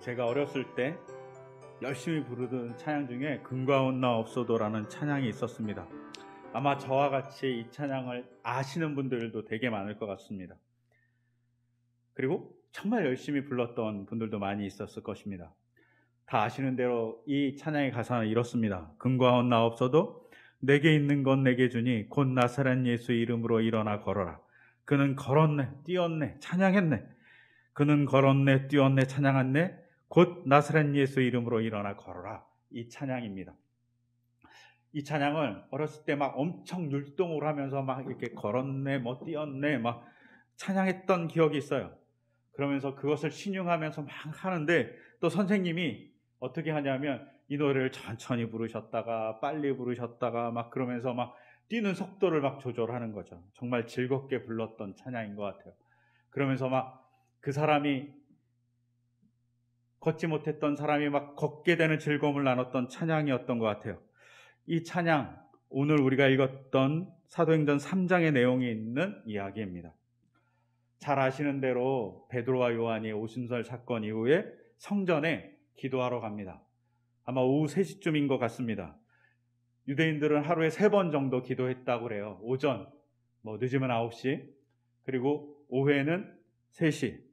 제가 어렸을 때 열심히 부르던 찬양 중에 금과 온나 없어도라는 찬양이 있었습니다. 아마 저와 같이 이 찬양을 아시는 분들도 되게 많을 것 같습니다. 그리고 정말 열심히 불렀던 분들도 많이 있었을 것입니다. 다 아시는 대로 이 찬양의 가사는 이렇습니다. 금과 온나 없어도 내게 있는 건 내게 주니 곧 나사렛 예수 이름으로 일어나 걸어라. 그는 걸었네, 뛰었네, 찬양했네. 그는 걸었네, 뛰었네, 찬양했네. 곧 나사렛 예수 이름으로 일어나 걸어라. 이 찬양입니다. 이 찬양을 어렸을 때 막 엄청 율동을 하면서 막 이렇게 걸었네, 뭐 뛰었네, 막 찬양했던 기억이 있어요. 그러면서 그것을 신용하면서 막 하는데 또 선생님이 어떻게 하냐면 이 노래를 천천히 부르셨다가 빨리 부르셨다가 막 그러면서 막 뛰는 속도를 막 조절하는 거죠. 정말 즐겁게 불렀던 찬양인 것 같아요. 그러면서 막 그 사람이 걷지 못했던 사람이 막 걷게 되는 즐거움을 나눴던 찬양이었던 것 같아요. 이 찬양, 오늘 우리가 읽었던 사도행전 3장의 내용이 있는 이야기입니다. 잘 아시는 대로 베드로와 요한이 오순절 사건 이후에 성전에 기도하러 갑니다. 아마 오후 3시쯤인 것 같습니다. 유대인들은 하루에 3번 정도 기도했다고 그래요. 오전, 늦으면 9시, 그리고 오후에는 3시,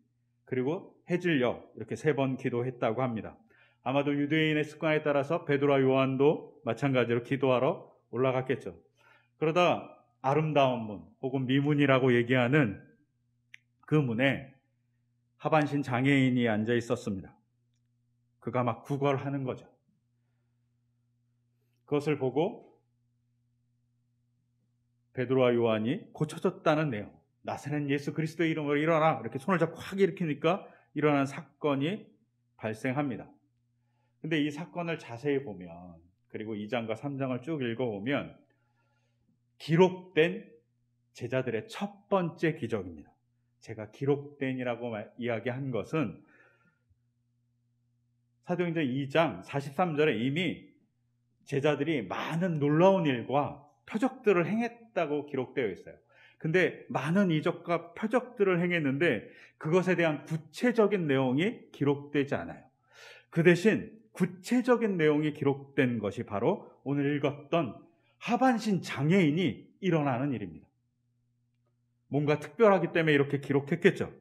그리고 해질녘 이렇게 3번 기도했다고 합니다. 아마도 유대인의 습관에 따라서 베드로와 요한도 마찬가지로 기도하러 올라갔겠죠. 그러다 아름다운 문 혹은 미문이라고 얘기하는 그 문에 하반신 장애인이 앉아 있었습니다. 그가 막 구걸하는 거죠. 그것을 보고 베드로와 요한이 고쳐졌다는 내용, 나사렛 예수 그리스도의 이름으로 일어나, 이렇게 손을 잡고 확 일으키니까 일어난 사건이 발생합니다. 근데 이 사건을 자세히 보면, 그리고 2장과 3장을 쭉 읽어보면 기록된 제자들의 첫 번째 기적입니다. 제가 기록된이라고 이야기한 것은 사도행전 2장 43절에 이미 제자들이 많은 놀라운 일과 표적들을 행했다고 기록되어 있어요. 근데 많은 이적과 표적들을 행했는데 그것에 대한 구체적인 내용이 기록되지 않아요. 그 대신 구체적인 내용이 기록된 것이 바로 오늘 읽었던 하반신 장애인이 일어나는 일입니다. 뭔가 특별하기 때문에 이렇게 기록했겠죠.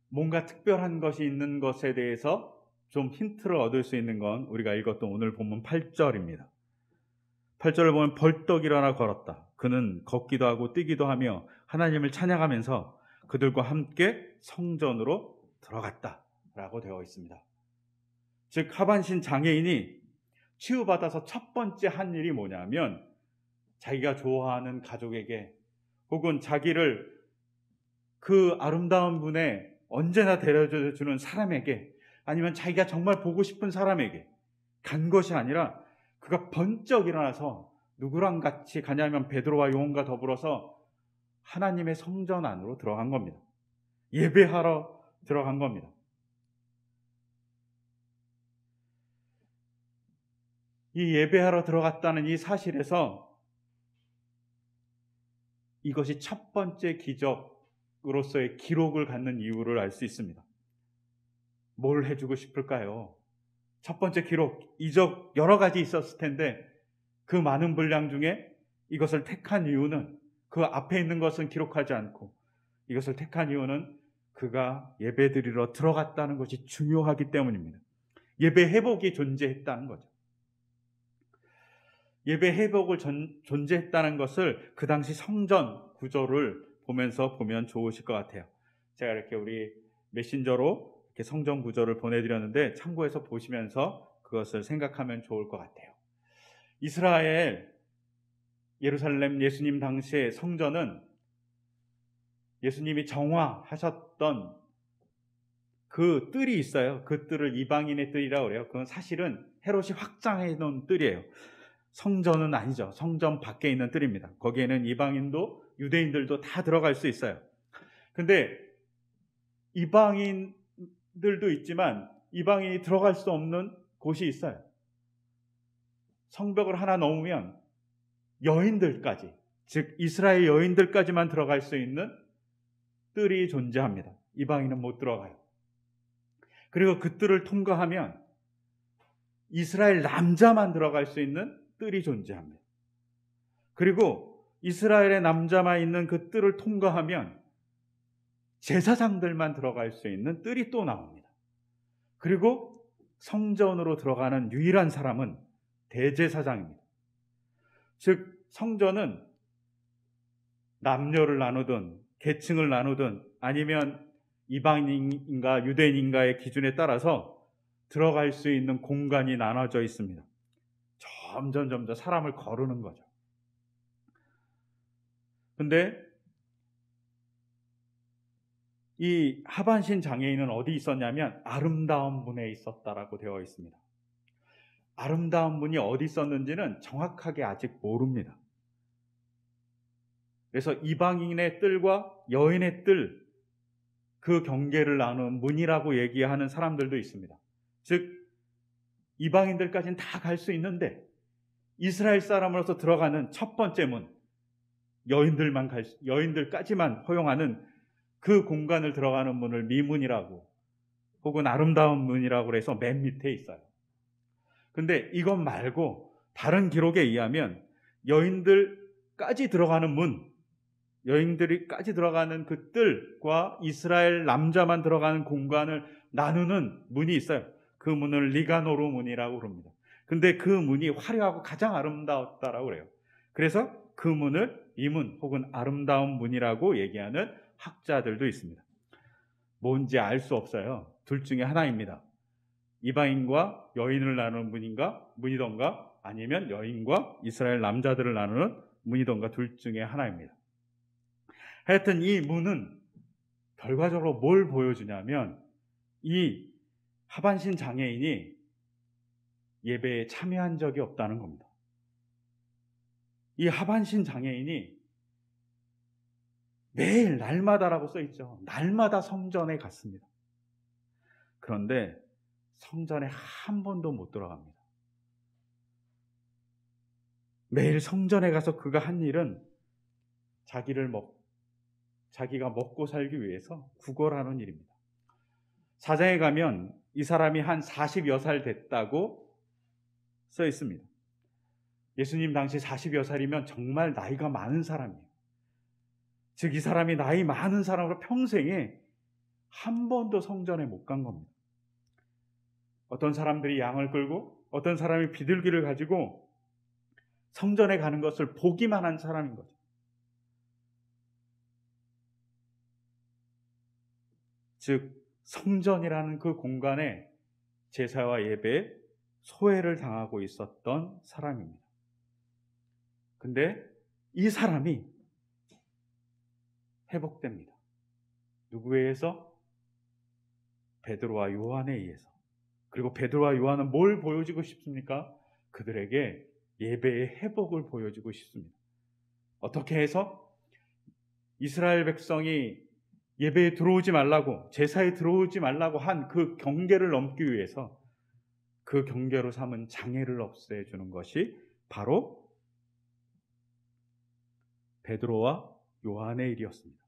뭔가 특별한 것이 있는 것에 대해서 좀 힌트를 얻을 수 있는 건 우리가 읽었던 오늘 본문 8절입니다. 8절을 보면 벌떡 일어나 걸었다. 그는 걷기도 하고 뛰기도 하며 하나님을 찬양하면서 그들과 함께 성전으로 들어갔다 라고 되어 있습니다. 즉 하반신 장애인이 치유받아서 첫 번째 한 일이 뭐냐면 자기가 좋아하는 가족에게 혹은 자기를 그 아름다운 분에 언제나 데려주는 사람에게 아니면 자기가 정말 보고 싶은 사람에게 간 것이 아니라 그가 번쩍 일어나서 누구랑 같이 가냐면 베드로와 요한과 더불어서 하나님의 성전 안으로 들어간 겁니다. 예배하러 들어간 겁니다. 이 예배하러 들어갔다는 이 사실에서 이것이 첫 번째 기적으로서의 기록을 갖는 이유를 알 수 있습니다. 뭘 해주고 싶을까요? 첫 번째 기록, 이적 여러 가지 있었을 텐데 그 많은 분량 중에 이것을 택한 이유는 그 앞에 있는 것은 기록하지 않고 이것을 택한 이유는 그가 예배드리러 들어갔다는 것이 중요하기 때문입니다. 예배 회복이 존재했다는 거죠. 예배 회복을 존재했다는 것을 그 당시 성전 구조를 보면서 보면 좋으실 것 같아요. 제가 이렇게 우리 메신저로 이렇게 성전 구조를 보내드렸는데 참고해서 보시면서 그것을 생각하면 좋을 것 같아요. 이스라엘 예루살렘 예수님 당시의 성전은 예수님이 정화하셨던 그 뜰이 있어요. 그 뜰을 이방인의 뜰이라고 그래요. 그건 사실은 헤롯이 확장해 놓은 뜰이에요. 성전은 아니죠. 성전 밖에 있는 뜰입니다. 거기에는 이방인도 유대인들도 다 들어갈 수 있어요. 근데 이방인들도 있지만 이방인이 들어갈 수 없는 곳이 있어요. 성벽을 하나 넘으면 여인들까지, 즉 이스라엘 여인들까지만 들어갈 수 있는 뜰이 존재합니다. 이방인은 못 들어가요. 그리고 그 뜰을 통과하면 이스라엘 남자만 들어갈 수 있는 뜰이 존재합니다. 그리고 이스라엘의 남자만 있는 그 뜰을 통과하면 제사장들만 들어갈 수 있는 뜰이 또 나옵니다. 그리고 성전으로 들어가는 유일한 사람은 대제사장입니다. 즉 성전은 남녀를 나누든 계층을 나누든 아니면 이방인인가 유대인인가의 기준에 따라서 들어갈 수 있는 공간이 나눠져 있습니다. 점점 사람을 거르는 거죠. 근데 이 하반신 장애인은 어디 있었냐면 아름다운 문에 있었다라고 되어 있습니다. 아름다운 문이 어디 있었는지는 정확하게 아직 모릅니다. 그래서 이방인의 뜰과 여인의 뜰, 그 경계를 나눈 문이라고 얘기하는 사람들도 있습니다. 즉 이방인들까지는 다 갈 수 있는데 이스라엘 사람으로서 들어가는 첫 번째 문, 여인들까지만 허용하는 그 공간을 들어가는 문을 미문이라고 혹은 아름다운 문이라고 해서 맨 밑에 있어요. 근데 이것 말고 다른 기록에 의하면 여인들까지 들어가는 문, 여인들이까지 들어가는 그 뜰과 이스라엘 남자만 들어가는 공간을 나누는 문이 있어요. 그 문을 리가노르 문이라고 그럽니다. 근데 그 문이 화려하고 가장 아름다웠다라고 그래요. 그래서 그 문을 이문 혹은 아름다운 문이라고 얘기하는 학자들도 있습니다. 뭔지 알 수 없어요. 둘 중에 하나입니다. 이방인과 여인을 나누는 문이던가 아니면 여인과 이스라엘 남자들을 나누는 문이던가 둘 중에 하나입니다. 하여튼 이 문은 결과적으로 뭘 보여주냐면 이 하반신 장애인이 예배에 참여한 적이 없다는 겁니다. 이 하반신 장애인이 매일 날마다라고 써있죠. 날마다 성전에 갔습니다. 그런데 성전에 한 번도 못 들어갑니다. 매일 성전에 가서 그가 한 일은 자기가 먹고 살기 위해서 구걸하는 일입니다. 사장에 가면 이 사람이 한 40여 살 됐다고 써 있습니다. 예수님 당시 40여 살이면 정말 나이가 많은 사람이에요. 즉 이 사람이 나이 많은 사람으로 평생에 한 번도 성전에 못 간 겁니다. 어떤 사람들이 양을 끌고 어떤 사람이 비둘기를 가지고 성전에 가는 것을 보기만 한 사람인 거죠. 즉 성전이라는 그 공간에 제사와 예배에 소외를 당하고 있었던 사람입니다. 근데 이 사람이 회복됩니다. 누구에 의해서? 베드로와 요한에 의해서. 그리고 베드로와 요한은 뭘 보여주고 싶습니까? 그들에게 예배의 회복을 보여주고 싶습니다. 어떻게 해서? 이스라엘 백성이 예배에 들어오지 말라고, 제사에 들어오지 말라고 한 그 경계를 넘기 위해서 그 경계로 삼은 장애를 없애주는 것이 바로 베드로와 요한의 일이었습니다.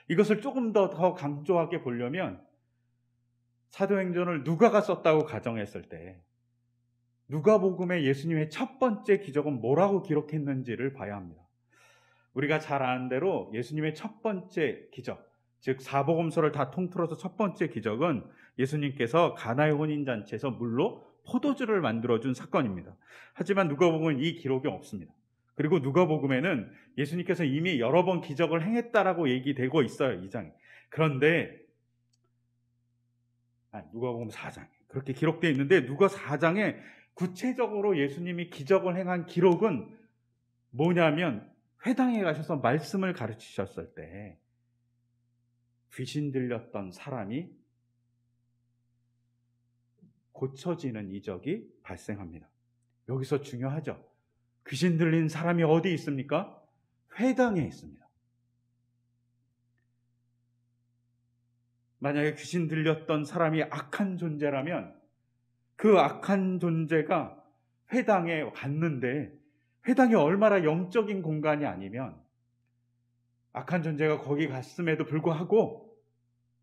이것을 조금 더 강조하게 보려면 사도행전을 누가가 썼다고 가정했을 때 누가복음의 예수님의 첫 번째 기적은 뭐라고 기록했는지를 봐야 합니다. 우리가 잘 아는 대로 예수님의 첫 번째 기적, 즉 사복음서를 다 통틀어서 첫 번째 기적은 예수님께서 가나의 혼인잔치에서 물로 포도주를 만들어준 사건입니다. 하지만 누가복음은 이 기록이 없습니다. 그리고 누가복음에는 예수님께서 이미 여러 번 기적을 행했다라고 얘기되고 있어요. 2장에. 그런데 누가복음 4장에 그렇게 기록되어 있는데 누가 4장에 구체적으로 예수님이 기적을 행한 기록은 뭐냐면 회당에 가셔서 말씀을 가르치셨을 때 귀신 들렸던 사람이 고쳐지는 이적이 발생합니다. 여기서 중요하죠. 귀신 들린 사람이 어디 있습니까? 회당에 있습니다. 만약에 귀신 들렸던 사람이 악한 존재라면 그 악한 존재가 회당에 갔는데 회당이 얼마나 영적인 공간이 아니면 악한 존재가 거기 갔음에도 불구하고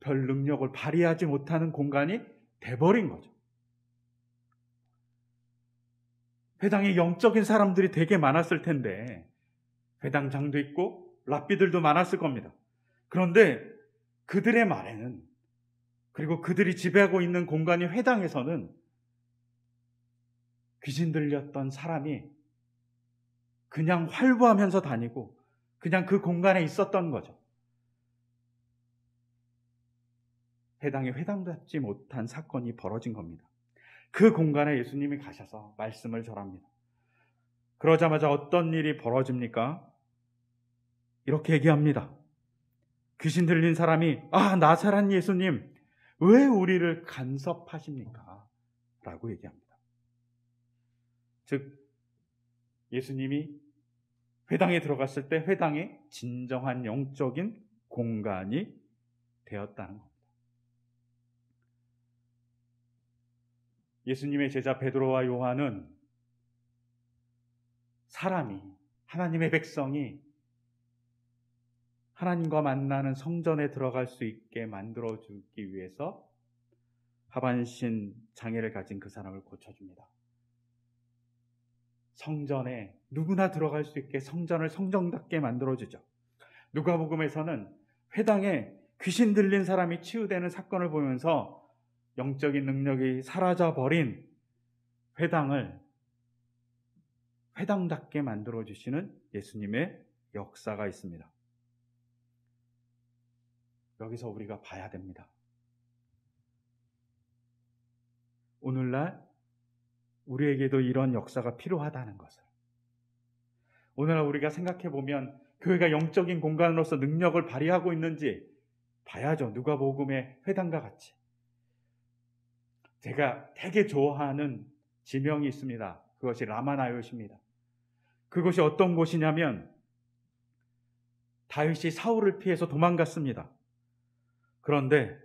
별 능력을 발휘하지 못하는 공간이 돼버린 거죠. 회당에 영적인 사람들이 되게 많았을 텐데, 회당장도 있고 랍비들도 많았을 겁니다. 그런데 그들의 말에는, 그리고 그들이 지배하고 있는 공간이 회당에서는 귀신 들렸던 사람이 그냥 활보하면서 다니고 그냥 그 공간에 있었던 거죠. 회당에 회당답지 못한 사건이 벌어진 겁니다. 그 공간에 예수님이 가셔서 말씀을 전합니다. 그러자마자 어떤 일이 벌어집니까? 이렇게 얘기합니다. 귀신 들린 사람이 나사렛 예수님, 왜 우리를 간섭하십니까? 라고 얘기합니다. 즉 예수님이 회당에 들어갔을 때 회당에 진정한 영적인 공간이 되었다는 겁니다. 예수님의 제자 베드로와 요한은 사람이, 하나님의 백성이 하나님과 만나는 성전에 들어갈 수 있게 만들어주기 위해서 하반신 장애를 가진 그 사람을 고쳐줍니다. 성전에 누구나 들어갈 수 있게 성전을 성전답게 만들어주죠. 누가복음에서는 회당에 귀신 들린 사람이 치유되는 사건을 보면서 영적인 능력이 사라져버린 회당을 회당답게 만들어주시는 예수님의 역사가 있습니다. 여기서 우리가 봐야 됩니다. 오늘날 우리에게도 이런 역사가 필요하다는 것을. 오늘날 우리가 생각해 보면 교회가 영적인 공간으로서 능력을 발휘하고 있는지 봐야죠. 누가복음의 회당과 같이. 제가 되게 좋아하는 지명이 있습니다. 그것이 라마나요시입니다. 그것이 어떤 곳이냐면 다윗이 사울을 피해서 도망갔습니다. 그런데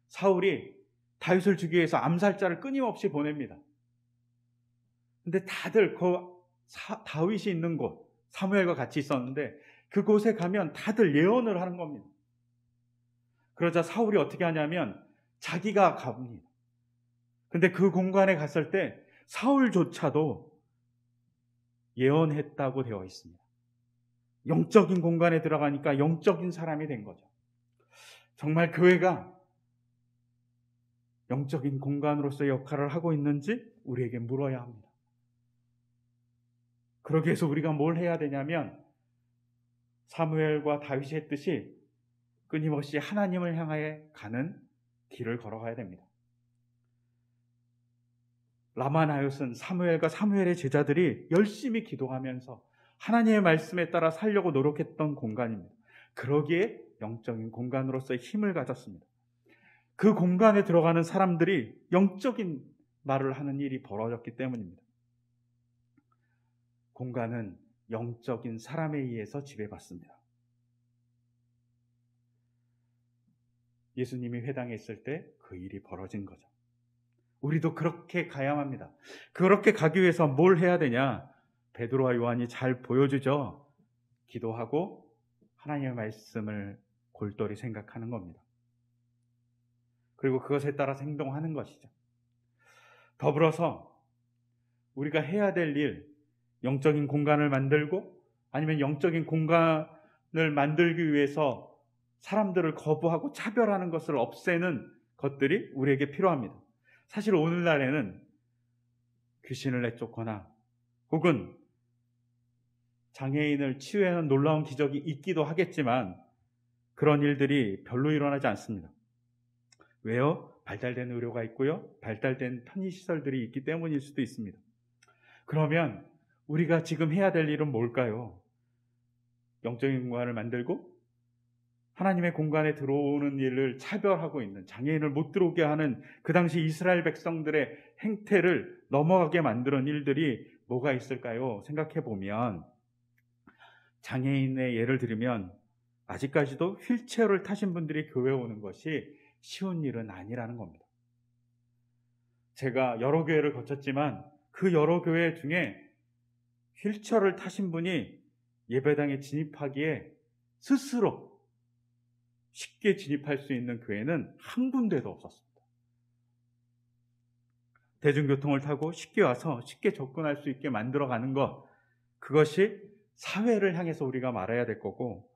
사울이 다윗을 죽이기 위해서 암살자를 끊임없이 보냅니다. 근데 다들 다윗이 있는 곳, 사무엘과 같이 있었는데 그곳에 가면 다들 예언을 하는 겁니다. 그러자 사울이 어떻게 하냐면 자기가 갑니다. 근데 그 공간에 갔을 때 사울조차도 예언했다고 되어 있습니다. 영적인 공간에 들어가니까 영적인 사람이 된 거죠. 정말 교회가 영적인 공간으로서의 역할을 하고 있는지 우리에게 물어야 합니다. 그러기 위해서 우리가 뭘 해야 되냐면 사무엘과 다윗이 했듯이 끊임없이 하나님을 향하여 가는 길을 걸어가야 됩니다. 라마나요스는 사무엘과 사무엘의 제자들이 열심히 기도하면서 하나님의 말씀에 따라 살려고 노력했던 공간입니다. 그러기에 영적인 공간으로서의 힘을 가졌습니다. 그 공간에 들어가는 사람들이 영적인 말을 하는 일이 벌어졌기 때문입니다. 공간은 영적인 사람에 의해서 지배받습니다. 예수님이 회당에 있을 때 그 일이 벌어진 거죠. 우리도 그렇게 가야 합니다. 그렇게 가기 위해서 뭘 해야 되냐? 베드로와 요한이 잘 보여주죠. 기도하고 하나님의 말씀을 골똘히 생각하는 겁니다. 그리고 그것에 따라 행동하는 것이죠. 더불어서 우리가 해야 될 일, 영적인 공간을 만들고 아니면 영적인 공간을 만들기 위해서 사람들을 거부하고 차별하는 것을 없애는 것들이 우리에게 필요합니다. 사실 오늘날에는 귀신을 내쫓거나 혹은 장애인을 치유하는 놀라운 기적이 있기도 하겠지만 그런 일들이 별로 일어나지 않습니다. 왜요? 발달된 의료가 있고요. 발달된 편의시설들이 있기 때문일 수도 있습니다. 그러면 우리가 지금 해야 될 일은 뭘까요? 영적인 공간을 만들고 하나님의 공간에 들어오는 일을 차별하고 있는, 장애인을 못 들어오게 하는 그 당시 이스라엘 백성들의 행태를 넘어가게 만드는 일들이 뭐가 있을까요? 생각해 보면 장애인의 예를 들면 아직까지도 휠체어를 타신 분들이 교회에 오는 것이 쉬운 일은 아니라는 겁니다. 제가 여러 교회를 거쳤지만 그 여러 교회 중에 휠체어를 타신 분이 예배당에 진입하기에 스스로 쉽게 진입할 수 있는 교회는 한 군데도 없었습니다. 대중교통을 타고 쉽게 와서 쉽게 접근할 수 있게 만들어가는 것, 그것이 사회를 향해서 우리가 말해야 될 거고,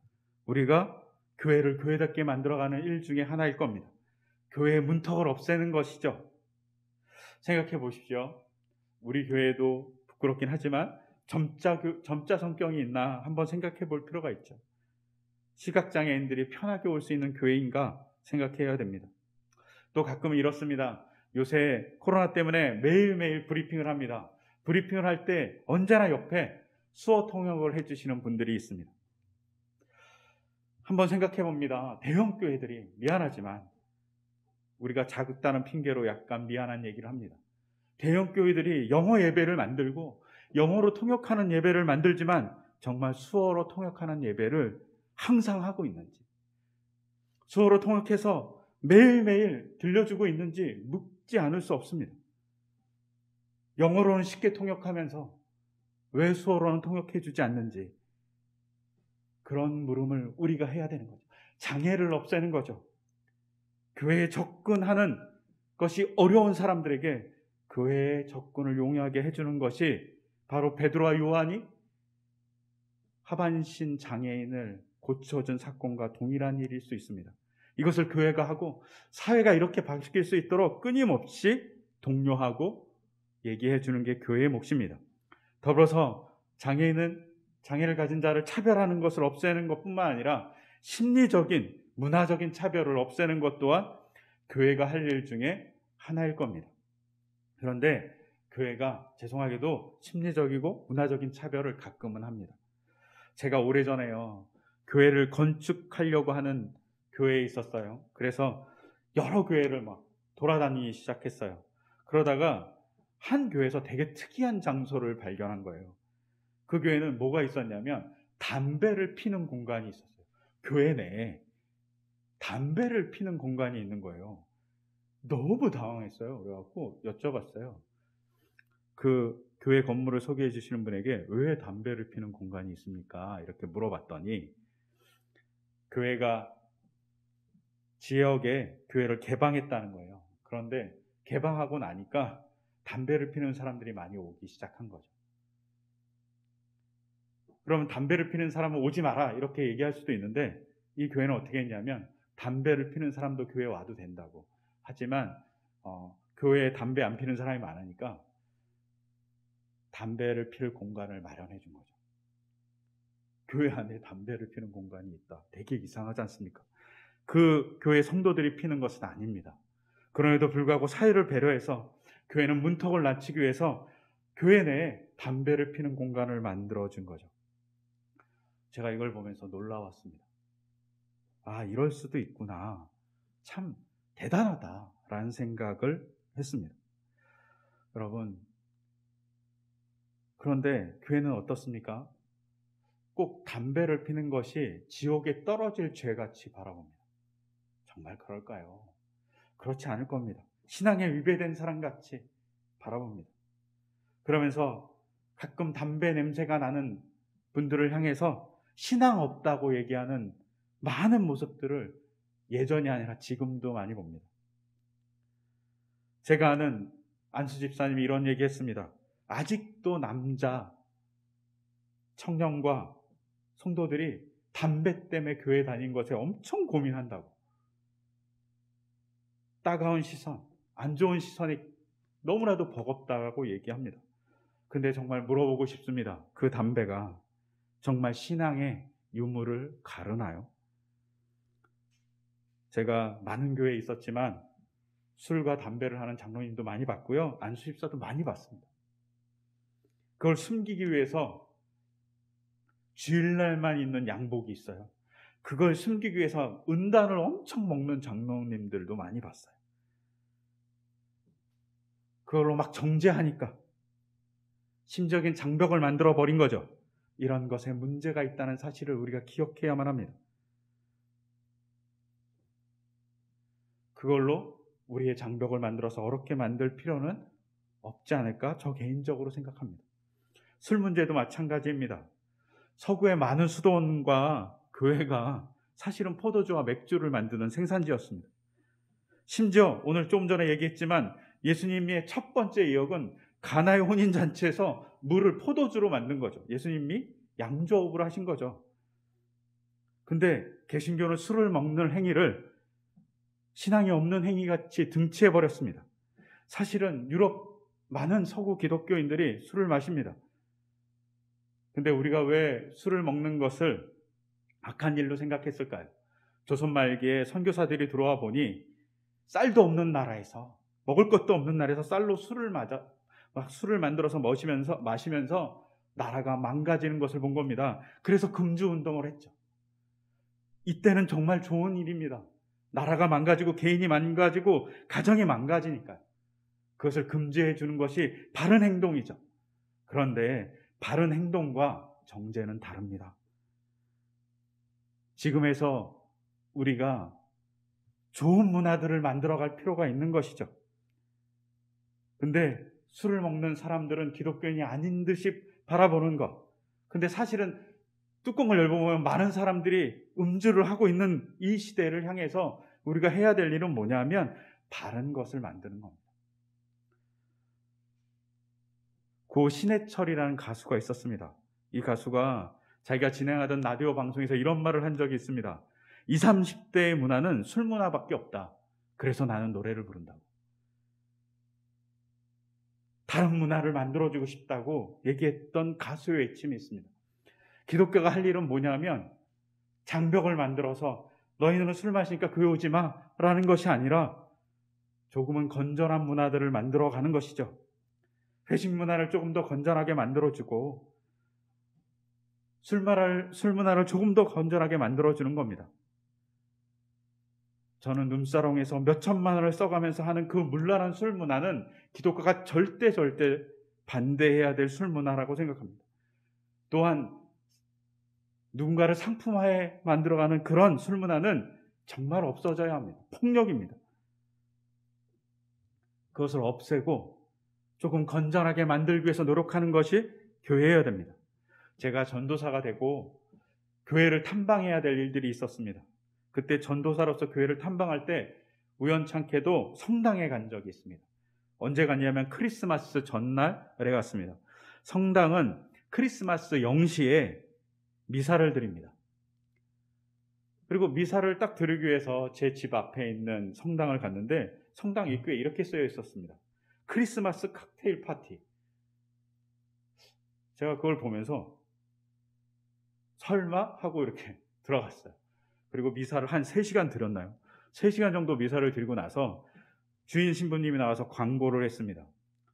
우리가 교회를 교회답게 만들어가는 일 중에 하나일 겁니다. 교회의 문턱을 없애는 것이죠. 생각해 보십시오. 우리 교회도 부끄럽긴 하지만 점자 성경이 있나 한번 생각해 볼 필요가 있죠. 시각장애인들이 편하게 올 수 있는 교회인가 생각해야 됩니다. 또 가끔은 이렇습니다. 요새 코로나 때문에 매일매일 브리핑을 합니다. 브리핑을 할 때 언제나 옆에 수어 통역을 해주시는 분들이 있습니다. 한번 생각해 봅니다. 대형 교회들이 미안하지만 우리가 작다는 핑계로 약간 미안한 얘기를 합니다. 대형 교회들이 영어 예배를 만들고 영어로 통역하는 예배를 만들지만 정말 수어로 통역하는 예배를 항상 하고 있는지, 수어로 통역해서 매일매일 들려주고 있는지 묻지 않을 수 없습니다. 영어로는 쉽게 통역하면서 왜 수어로는 통역해주지 않는지, 그런 물음을 우리가 해야 되는 거죠. 장애를 없애는 거죠. 교회에 접근하는 것이 어려운 사람들에게 교회에 접근을 용이하게 해주는 것이 바로 베드로와 요한이 하반신 장애인을 고쳐준 사건과 동일한 일일 수 있습니다. 이것을 교회가 하고 사회가 이렇게 바뀔 수 있도록 끊임없이 독려하고 얘기해 주는 게 교회의 몫입니다. 더불어서 장애를 가진 자를 차별하는 것을 없애는 것뿐만 아니라 심리적인, 문화적인 차별을 없애는 것 또한 교회가 할 일 중에 하나일 겁니다. 그런데 교회가 죄송하게도 심리적이고 문화적인 차별을 가끔은 합니다. 제가 오래전에요, 교회를 건축하려고 하는 교회에 있었어요. 그래서 여러 교회를 막 돌아다니기 시작했어요. 그러다가 한 교회에서 되게 특이한 장소를 발견한 거예요. 그 교회는 뭐가 있었냐면 담배를 피는 공간이 있었어요. 교회 내에 담배를 피는 공간이 있는 거예요. 너무 당황했어요. 그래갖고 여쭤봤어요. 그 교회 건물을 소개해 주시는 분에게 왜 담배를 피는 공간이 있습니까? 이렇게 물어봤더니 교회가 지역에 교회를 개방했다는 거예요. 그런데 개방하고 나니까 담배를 피는 사람들이 많이 오기 시작한 거죠. 그러면 담배를 피는 사람은 오지 마라 이렇게 얘기할 수도 있는데, 이 교회는 어떻게 했냐면 담배를 피는 사람도 교회에 와도 된다고. 하지만 교회에 담배 안 피는 사람이 많으니까 담배를 피울 공간을 마련해 준 거죠. 교회 안에 담배를 피는 공간이 있다. 되게 이상하지 않습니까? 그 교회 성도들이 피는 것은 아닙니다. 그럼에도 불구하고 사회를 배려해서 교회는 문턱을 낮추기 위해서 교회 내에 담배를 피는 공간을 만들어 준 거죠. 제가 이걸 보면서 놀라웠습니다. 아, 이럴 수도 있구나. 참 대단하다라는 생각을 했습니다. 여러분, 그런데 교회는 어떻습니까? 꼭 담배를 피는 것이 지옥에 떨어질 죄같이 바라봅니다. 정말 그럴까요? 그렇지 않을 겁니다. 신앙에 위배된 사람같이 바라봅니다. 그러면서 가끔 담배 냄새가 나는 분들을 향해서 신앙 없다고 얘기하는 많은 모습들을 예전이 아니라 지금도 많이 봅니다. 제가 아는 안수 집사님이 이런 얘기 했습니다. 아직도 남자 청년과 성도들이 담배 때문에 교회 다닌 것에 엄청 고민한다고. 따가운 시선, 안 좋은 시선이 너무나도 버겁다고 얘기합니다. 근데 정말 물어보고 싶습니다. 그 담배가 정말 신앙의 유무를 가르나요? 제가 많은 교회에 있었지만 술과 담배를 하는 장로님도 많이 봤고요. 안수집사도 많이 봤습니다. 그걸 숨기기 위해서 주일날만 입는 양복이 있어요. 그걸 숨기기 위해서 은단을 엄청 먹는 장로님들도 많이 봤어요. 그걸로 막 정죄하니까 심적인 장벽을 만들어 버린 거죠. 이런 것에 문제가 있다는 사실을 우리가 기억해야만 합니다. 그걸로 우리의 장벽을 만들어서 어렵게 만들 필요는 없지 않을까? 저 개인적으로 생각합니다. 술 문제도 마찬가지입니다. 서구의 많은 수도원과 교회가 사실은 포도주와 맥주를 만드는 생산지였습니다. 심지어 오늘 좀 전에 얘기했지만 예수님의 첫 번째 이역은 가나의 혼인잔치에서 물을 포도주로 만든 거죠. 예수님이 양조업을 하신 거죠. 근데 개신교는 술을 먹는 행위를 신앙이 없는 행위같이 등치해버렸습니다. 사실은 유럽 많은 서구 기독교인들이 술을 마십니다. 근데 우리가 왜 술을 먹는 것을 악한 일로 생각했을까요? 조선 말기에 선교사들이 들어와 보니 쌀도 없는 나라에서, 먹을 것도 없는 나라에서 쌀로 술을 만들어서 마시면서 나라가 망가지는 것을 본 겁니다. 그래서 금주 운동을 했죠. 이때는 정말 좋은 일입니다. 나라가 망가지고 개인이 망가지고 가정이 망가지니까요. 그것을 금지해 주는 것이 바른 행동이죠. 그런데 바른 행동과 정죄는 다릅니다. 지금에서 우리가 좋은 문화들을 만들어갈 필요가 있는 것이죠. 근데 술을 먹는 사람들은 기독교인이 아닌 듯이 바라보는 것. 근데 사실은 뚜껑을 열어보면 많은 사람들이 음주를 하고 있는 이 시대를 향해서 우리가 해야 될 일은 뭐냐면 바른 것을 만드는 겁니다. 고 신해철이라는 가수가 있었습니다. 이 가수가 자기가 진행하던 라디오 방송에서 이런 말을 한 적이 있습니다. 20, 30대의 문화는 술 문화밖에 없다. 그래서 나는 노래를 부른다고. 다른 문화를 만들어주고 싶다고 얘기했던 가수의 외침이 있습니다. 기독교가 할 일은 뭐냐면 장벽을 만들어서 너희는 술 마시니까 교회 오지 마라는 것이 아니라 조금은 건전한 문화들을 만들어가는 것이죠. 회식 문화를 조금 더 건전하게 만들어주고 술 문화를 조금 더 건전하게 만들어주는 겁니다. 저는 룸사롱에서 몇 천만 원을 써가면서 하는 그 문란한 술 문화는 기독교가 절대 반대해야 될 술 문화라고 생각합니다. 또한 누군가를 상품화해 만들어가는 그런 술 문화는 정말 없어져야 합니다. 폭력입니다. 그것을 없애고 조금 건전하게 만들기 위해서 노력하는 것이 교회여야 됩니다. 제가 전도사가 되고 교회를 탐방해야 될 일들이 있었습니다. 그때 전도사로서 교회를 탐방할 때 우연찮게도 성당에 간 적이 있습니다. 언제 갔냐면 크리스마스 전날에 갔습니다. 성당은 크리스마스 0시에 미사를 드립니다. 그리고 미사를 딱 드리기 위해서 제 집 앞에 있는 성당을 갔는데 성당 입구에 이렇게 쓰여 있었습니다. 크리스마스 칵테일 파티. 제가 그걸 보면서 설마? 하고 이렇게 들어갔어요. 그리고 미사를 한 3시간 드렸나요? 3시간 정도 미사를 드리고 나서 주인 신부님이 나와서 광고를 했습니다.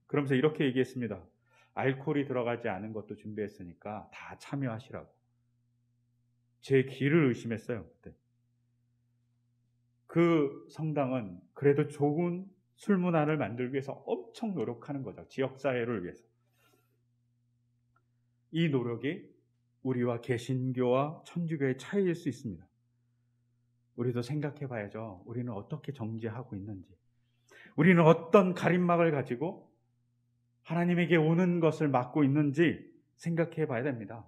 그러면서 이렇게 얘기했습니다. 알코올이 들어가지 않은 것도 준비했으니까 다 참여하시라고. 제 귀를 의심했어요. 그때. 그 성당은 그래도 좋은 술 문화를 만들기 위해서 엄청 노력하는 거죠. 지역사회를 위해서. 이 노력이 우리와 개신교와 천주교의 차이일 수 있습니다. 우리도 생각해 봐야죠. 우리는 어떻게 정죄하고 있는지. 우리는 어떤 가림막을 가지고 하나님에게 오는 것을 막고 있는지 생각해 봐야 됩니다.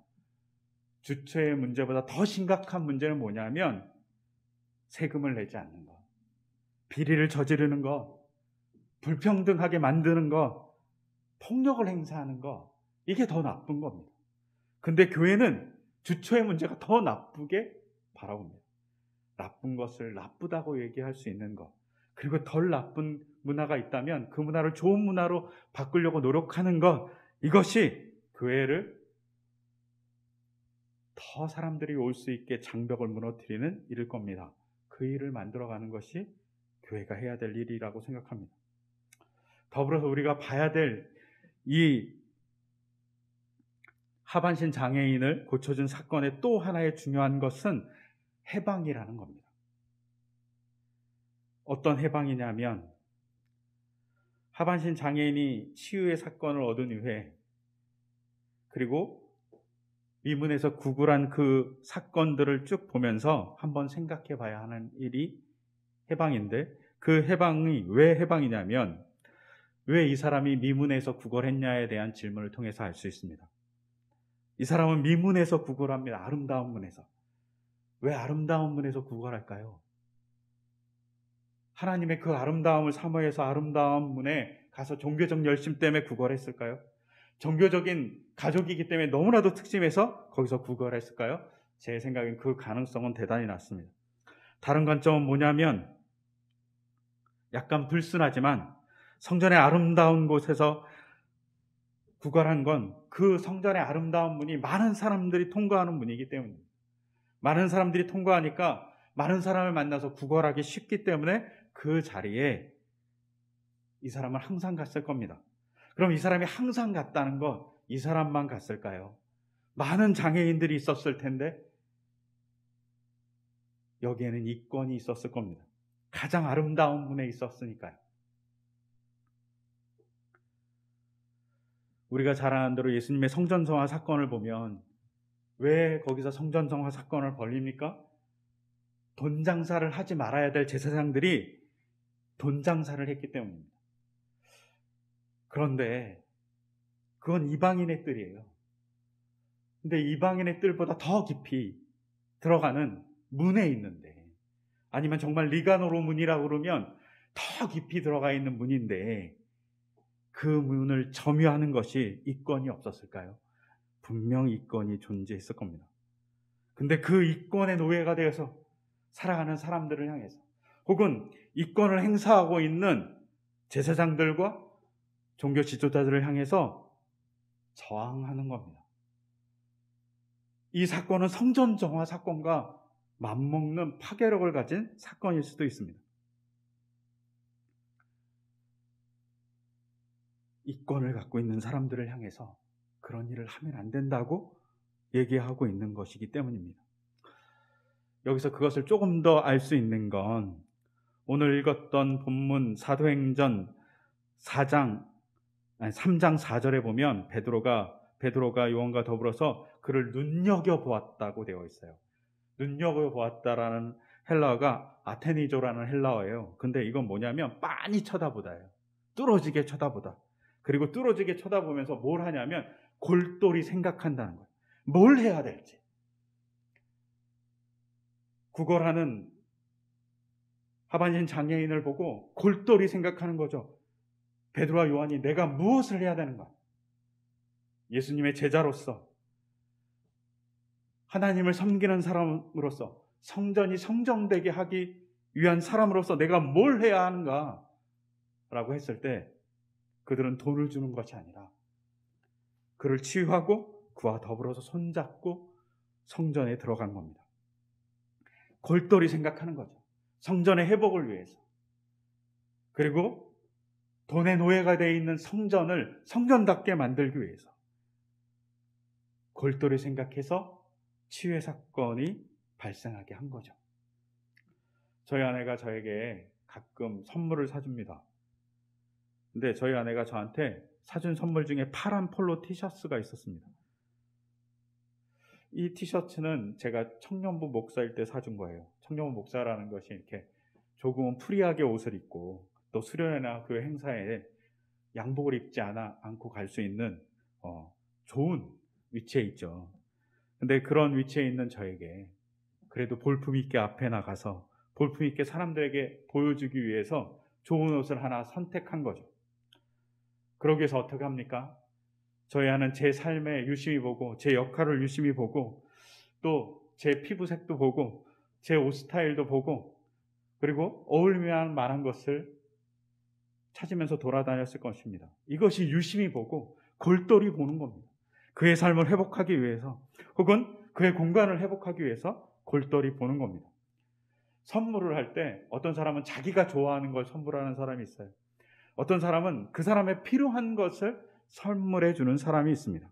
주체의 문제보다 더 심각한 문제는 뭐냐면 세금을 내지 않는 것, 비리를 저지르는 것, 불평등하게 만드는 것, 폭력을 행사하는 것, 이게 더 나쁜 겁니다. 근데 교회는 주체의 문제가 더 나쁘게 바라봅니다. 나쁜 것을 나쁘다고 얘기할 수 있는 것, 그리고 덜 나쁜 문화가 있다면 그 문화를 좋은 문화로 바꾸려고 노력하는 것, 이것이 교회를 더 사람들이 올 수 있게 장벽을 무너뜨리는 일일 겁니다. 그 일을 만들어가는 것이 교회가 해야 될 일이라고 생각합니다. 더불어서 우리가 봐야 될 이 하반신 장애인을 고쳐준 사건의 또 하나의 중요한 것은 해방이라는 겁니다. 어떤 해방이냐면 하반신 장애인이 치유의 사건을 얻은 이후에 그리고 미문에서 구글한 그 사건들을 쭉 보면서 한번 생각해 봐야 하는 일이 해방인데, 그 해방이 왜 해방이냐면 왜 이 사람이 미문에서 구걸했냐에 대한 질문을 통해서 알 수 있습니다. 이 사람은 미문에서 구걸합니다. 아름다운 문에서. 왜 아름다운 문에서 구걸할까요? 하나님의 그 아름다움을 사모해서 아름다운 문에 가서 종교적 열심 때문에 구걸했을까요? 종교적인 가족이기 때문에 너무나도 특심해서 거기서 구걸했을까요? 제 생각엔 그 가능성은 대단히 낮습니다. 다른 관점은 뭐냐면 약간 불순하지만 성전의 아름다운 곳에서 구걸한 건 그 성전의 아름다운 문이 많은 사람들이 통과하는 문이기 때문입니다. 많은 사람들이 통과하니까 많은 사람을 만나서 구걸하기 쉽기 때문에 그 자리에 이 사람은 항상 갔을 겁니다. 그럼 이 사람이 항상 갔다는 건 이 사람만 갔을까요? 많은 장애인들이 있었을 텐데 여기에는 이권이 있었을 겁니다. 가장 아름다운 문에 있었으니까요. 우리가 잘 아는 대로 예수님의 성전성화 사건을 보면 왜 거기서 성전성화 사건을 벌립니까? 돈 장사를 하지 말아야 될 제사장들이 돈 장사를 했기 때문입니다. 그런데 그건 이방인의 뜰이에요. 근데 이방인의 뜰보다 더 깊이 들어가는 문에 있는데, 아니면 정말 리가노로 문이라고 그러면 더 깊이 들어가 있는 문인데 그 문을 점유하는 것이 이권이 없었을까요? 분명 이권이 존재했을 겁니다. 근데 그 이권의 노예가 되어서 살아가는 사람들을 향해서, 혹은 이권을 행사하고 있는 제사장들과 종교 지도자들을 향해서 저항하는 겁니다. 이 사건은 성전 정화 사건과 맞먹는 파괴력을 가진 사건일 수도 있습니다. 이권을 갖고 있는 사람들을 향해서 그런 일을 하면 안 된다고 얘기하고 있는 것이기 때문입니다. 여기서 그것을 조금 더 알 수 있는 건 오늘 읽었던 본문 사도행전 3장 4절에 보면 베드로가 요한과 더불어서 그를 눈여겨보았다고 되어 있어요. 눈여겨보았다라는 헬라어가 아테니조라는 헬라어예요. 근데 이건 뭐냐면 빤히 쳐다보다예요. 뚫어지게 쳐다보다. 그리고 뚫어지게 쳐다보면서 뭘 하냐면 골똘히 생각한다는 거예요. 뭘 해야 될지. 구걸하는 하반신 장애인을 보고 골똘히 생각하는 거죠. 베드로와 요한이 내가 무엇을 해야 되는가? 예수님의 제자로서, 하나님을 섬기는 사람으로서, 성전이 성정되게 하기 위한 사람으로서 내가 뭘 해야 하는가? 라고 했을 때 그들은 돈을 주는 것이 아니라 그를 치유하고 그와 더불어서 손잡고 성전에 들어간 겁니다. 골똘히 생각하는 거죠. 성전의 회복을 위해서. 그리고 돈의 노예가 되어 있는 성전을 성전답게 만들기 위해서 골똘히 생각해서 치유의 사건이 발생하게 한 거죠. 저희 아내가 저에게 가끔 선물을 사줍니다. 근데 저희 아내가 저한테 사준 선물 중에 파란 폴로 티셔츠가 있었습니다. 이 티셔츠는 제가 청년부 목사일 때 사준 거예요. 청년부 목사라는 것이 이렇게 조금은 프리하게 옷을 입고 또 수련회나 교회 행사에 양복을 입지 않고 갈 수 있는 좋은 위치에 있죠. 근데 그런 위치에 있는 저에게 그래도 볼품 있게 앞에 나가서 볼품 있게 사람들에게 보여주기 위해서 좋은 옷을 하나 선택한 거죠. 그러기 위해서 어떻게 합니까? 저희 아는 제 삶에 유심히 보고 제 역할을 유심히 보고 또 제 피부색도 보고 제 옷 스타일도 보고 그리고 어울릴만 만한 것을 찾으면서 돌아다녔을 것입니다. 이것이 유심히 보고 골똘히 보는 겁니다. 그의 삶을 회복하기 위해서 혹은 그의 공간을 회복하기 위해서 골똘히 보는 겁니다. 선물을 할 때 어떤 사람은 자기가 좋아하는 걸 선물하는 사람이 있어요. 어떤 사람은 그 사람의 필요한 것을 선물해 주는 사람이 있습니다.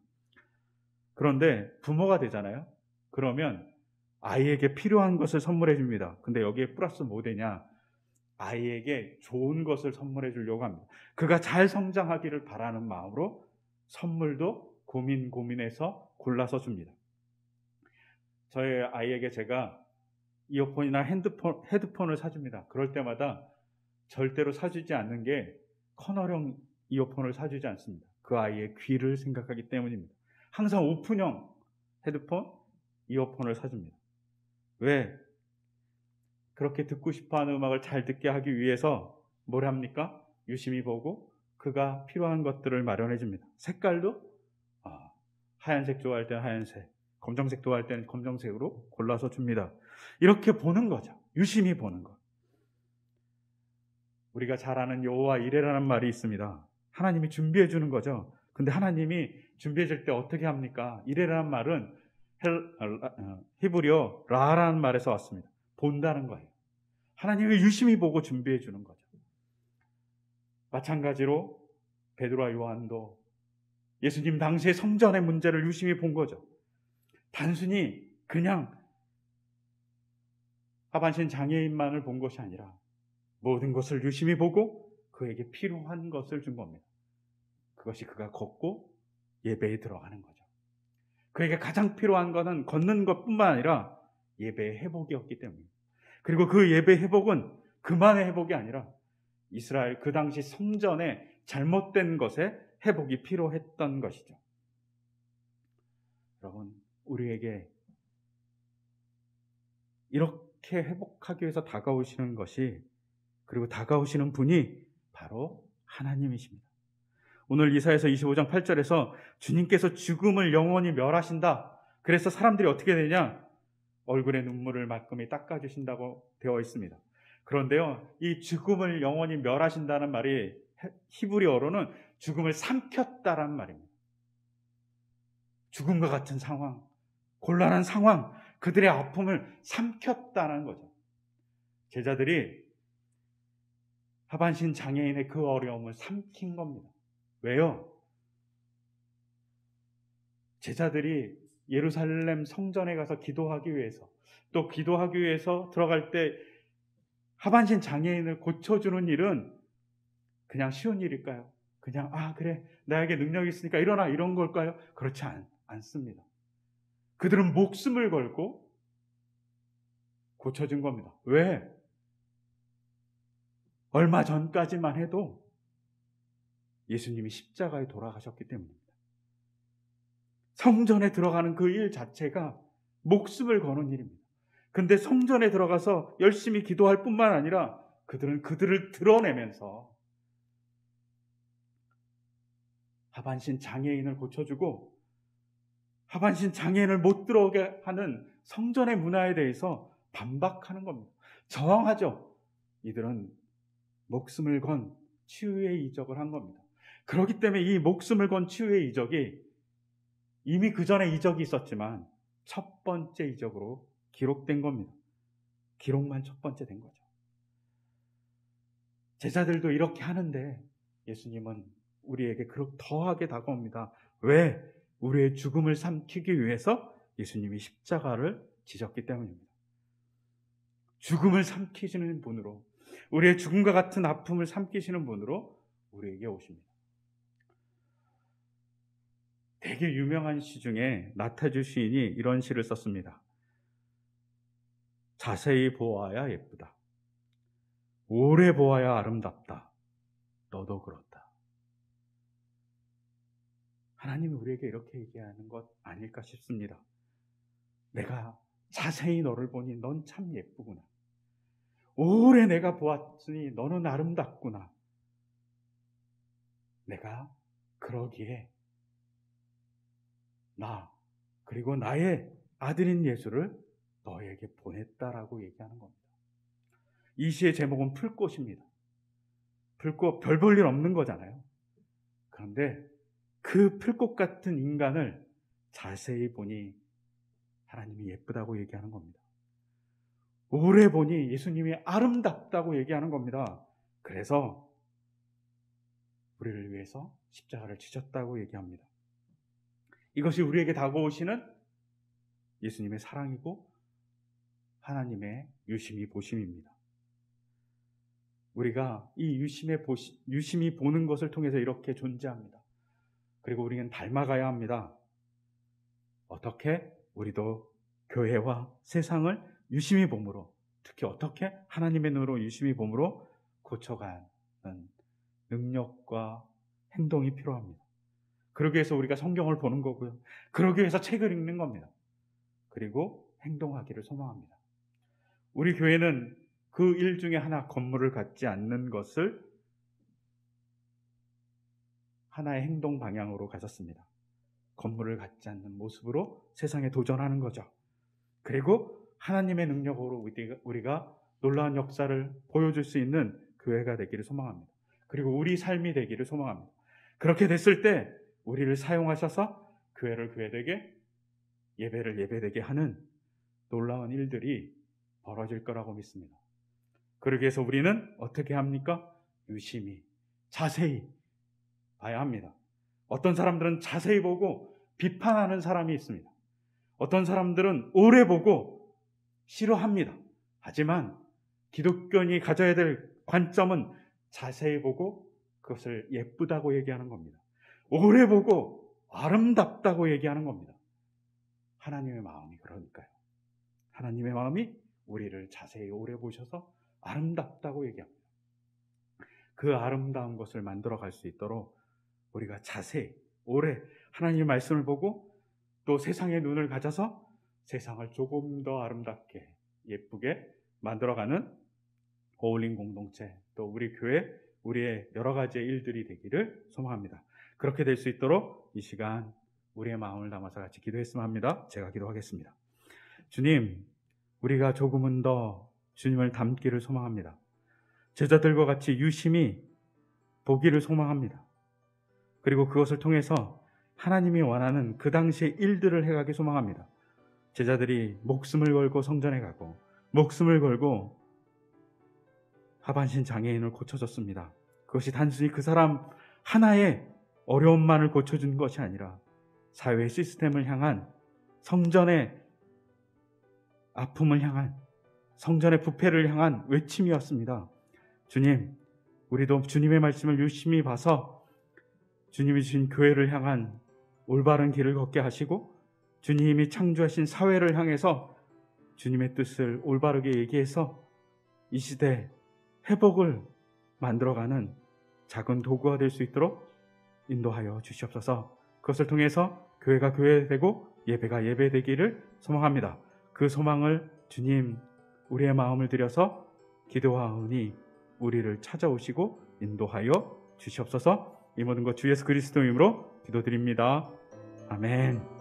그런데 부모가 되잖아요. 그러면 아이에게 필요한 것을 선물해 줍니다. 근데 여기에 플러스 뭐 되냐? 아이에게 좋은 것을 선물해 주려고 합니다. 그가 잘 성장하기를 바라는 마음으로 선물도 고민해서 골라서 줍니다. 저희 아이에게 제가 이어폰이나 헤드폰을 사줍니다. 그럴 때마다 절대로 사주지 않는 게 커널형 이어폰을 사주지 않습니다. 그 아이의 귀를 생각하기 때문입니다. 항상 오픈형 헤드폰, 이어폰을 사줍니다. 왜? 그렇게 듣고 싶어하는 음악을 잘 듣게 하기 위해서 뭘 합니까? 유심히 보고 그가 필요한 것들을 마련해 줍니다. 색깔도 하얀색 좋아할 때는 하얀색, 검정색 좋아할 때는 검정색으로 골라서 줍니다. 이렇게 보는 거죠. 유심히 보는 것. 우리가 잘 아는 여호와 이레라는 말이 있습니다. 하나님이 준비해 주는 거죠. 근데 하나님이 준비해 줄 때 어떻게 합니까? 이레라는 말은 히브리어 라라는 말에서 왔습니다. 본다는 거예요. 하나님이 유심히 보고 준비해 주는 거죠. 마찬가지로 베드로와 요한도 예수님 당시의 성전의 문제를 유심히 본 거죠. 단순히 그냥 하반신 장애인만을 본 것이 아니라 모든 것을 유심히 보고 그에게 필요한 것을 준 겁니다. 그것이 그가 걷고 예배에 들어가는 거죠. 그에게 가장 필요한 것은 걷는 것뿐만 아니라 예배의 회복이었기 때문입니다. 그리고 그 예배 회복은 그만의 회복이 아니라 이스라엘 그 당시 성전의 잘못된 것에 회복이 필요했던 것이죠. 여러분, 우리에게 이렇게 회복하기 위해서 다가오시는 것이, 그리고 다가오시는 분이 바로 하나님이십니다. 오늘 이사야서 25장 8절에서 주님께서 죽음을 영원히 멸하신다. 그래서 사람들이 어떻게 되냐? 얼굴에 눈물을 말끔히 닦아주신다고 되어 있습니다. 그런데요, 이 죽음을 영원히 멸하신다는 말이 히브리어로는 죽음을 삼켰다란 말입니다. 죽음과 같은 상황, 곤란한 상황, 그들의 아픔을 삼켰다는 거죠. 제자들이 하반신 장애인의 그 어려움을 삼킨 겁니다. 왜요? 제자들이 예루살렘 성전에 가서 기도하기 위해서, 또 기도하기 위해서 들어갈 때 하반신 장애인을 고쳐주는 일은 그냥 쉬운 일일까요? 그냥 그래, 나에게 능력이 있으니까 일어나, 이런 걸까요? 그렇지 않습니다. 그들은 목숨을 걸고 고쳐준 겁니다. 왜? 얼마 전까지만 해도 예수님이 십자가에 돌아가셨기 때문입니다. 성전에 들어가는 그 일 자체가 목숨을 거는 일입니다. 근데 성전에 들어가서 열심히 기도할 뿐만 아니라 그들은 그들을 드러내면서 하반신 장애인을 고쳐주고 하반신 장애인을 못 들어오게 하는 성전의 문화에 대해서 반박하는 겁니다. 저항하죠. 이들은 목숨을 건 치유의 이적을 한 겁니다. 그렇기 때문에 이 목숨을 건 치유의 이적이 이미 그 전에 이적이 있었지만 첫 번째 이적으로 기록된 겁니다. 기록만 첫 번째 된 거죠. 제자들도 이렇게 하는데 예수님은 우리에게 그렇게 더하게 다가옵니다. 왜? 우리의 죽음을 삼키기 위해서 예수님이 십자가를 지셨기 때문입니다. 죽음을 삼키시는 분으로, 우리의 죽음과 같은 아픔을 삼키시는 분으로 우리에게 오십니다. 되게 유명한 시 중에 나타주 시인이 이런 시를 썼습니다. 자세히 보아야 예쁘다. 오래 보아야 아름답다. 너도 그렇다. 하나님이 우리에게 이렇게 얘기하는 것 아닐까 싶습니다. 내가 자세히 너를 보니 넌 참 예쁘구나. 오래 내가 보았으니 너는 아름답구나. 내가 그러기에 나 그리고 나의 아들인 예수를 너에게 보냈다라고 얘기하는 겁니다. 이 시의 제목은 풀꽃입니다. 풀꽃, 별 볼 일 없는 거잖아요. 그런데 그 풀꽃 같은 인간을 자세히 보니 하나님이 예쁘다고 얘기하는 겁니다. 오래 보니 예수님이 아름답다고 얘기하는 겁니다. 그래서 우리를 위해서 십자가를 지셨다고 얘기합니다. 이것이 우리에게 다가오시는 예수님의 사랑이고 하나님의 유심히 보심입니다. 우리가 이 유심히 보는 것을 통해서 이렇게 존재합니다. 그리고 우리는 닮아가야 합니다. 어떻게? 우리도 교회와 세상을 유심히 봄으로, 특히 어떻게? 하나님의 눈으로 유심히 봄으로 고쳐가는 능력과 행동이 필요합니다. 그러기 위해서 우리가 성경을 보는 거고요. 그러기 위해서 책을 읽는 겁니다. 그리고 행동하기를 소망합니다. 우리 교회는 그 일 중에 하나, 건물을 갖지 않는 것을 하나의 행동 방향으로 가졌습니다. 건물을 갖지 않는 모습으로 세상에 도전하는 거죠. 그리고 하나님의 능력으로 우리가 놀라운 역사를 보여줄 수 있는 교회가 되기를 소망합니다. 그리고 우리 삶이 되기를 소망합니다. 그렇게 됐을 때 우리를 사용하셔서 교회를 교회되게, 예배를 예배되게 하는 놀라운 일들이 벌어질 거라고 믿습니다. 그러기 위해서 우리는 어떻게 합니까? 유심히, 자세히 봐야 합니다. 어떤 사람들은 자세히 보고 비판하는 사람이 있습니다. 어떤 사람들은 오래 보고 싫어합니다. 하지만 기독교인이 가져야 될 관점은 자세히 보고 그것을 예쁘다고 얘기하는 겁니다. 오래 보고 아름답다고 얘기하는 겁니다. 하나님의 마음이 그러니까요. 하나님의 마음이 우리를 자세히 오래 보셔서 아름답다고 얘기합니다. 그 아름다운 것을 만들어 갈 수 있도록 우리가 자세히 오래 하나님의 말씀을 보고 또 세상의 눈을 가져서 세상을 조금 더 아름답게 예쁘게 만들어가는 어울림 공동체, 또 우리 교회, 우리의 여러 가지의 일들이 되기를 소망합니다. 그렇게 될 수 있도록 이 시간 우리의 마음을 담아서 같이 기도했으면 합니다. 제가 기도하겠습니다. 주님, 우리가 조금은 더 주님을 닮기를 소망합니다. 제자들과 같이 유심히 보기를 소망합니다. 그리고 그것을 통해서 하나님이 원하는 그 당시의 일들을 해가기 소망합니다. 제자들이 목숨을 걸고 성전에 가고 목숨을 걸고 하반신 장애인을 고쳐줬습니다. 그것이 단순히 그 사람 하나의 어려움만을 고쳐준 것이 아니라 사회 시스템을 향한, 성전의 아픔을 향한, 성전의 부패를 향한 외침이었습니다. 주님, 우리도 주님의 말씀을 유심히 봐서 주님이 주신 교회를 향한 올바른 길을 걷게 하시고 주님이 창조하신 사회를 향해서 주님의 뜻을 올바르게 얘기해서 이 시대 회복을 만들어가는 작은 도구가 될 수 있도록 인도하여 주시옵소서. 그것을 통해서 교회가 교회되고 예배가 예배되기를 소망합니다. 그 소망을 주님, 우리의 마음을 들여서 기도하오니 우리를 찾아오시고 인도하여 주시옵소서. 이 모든 것 주 예수 그리스도 이름으로 기도드립니다. 아멘.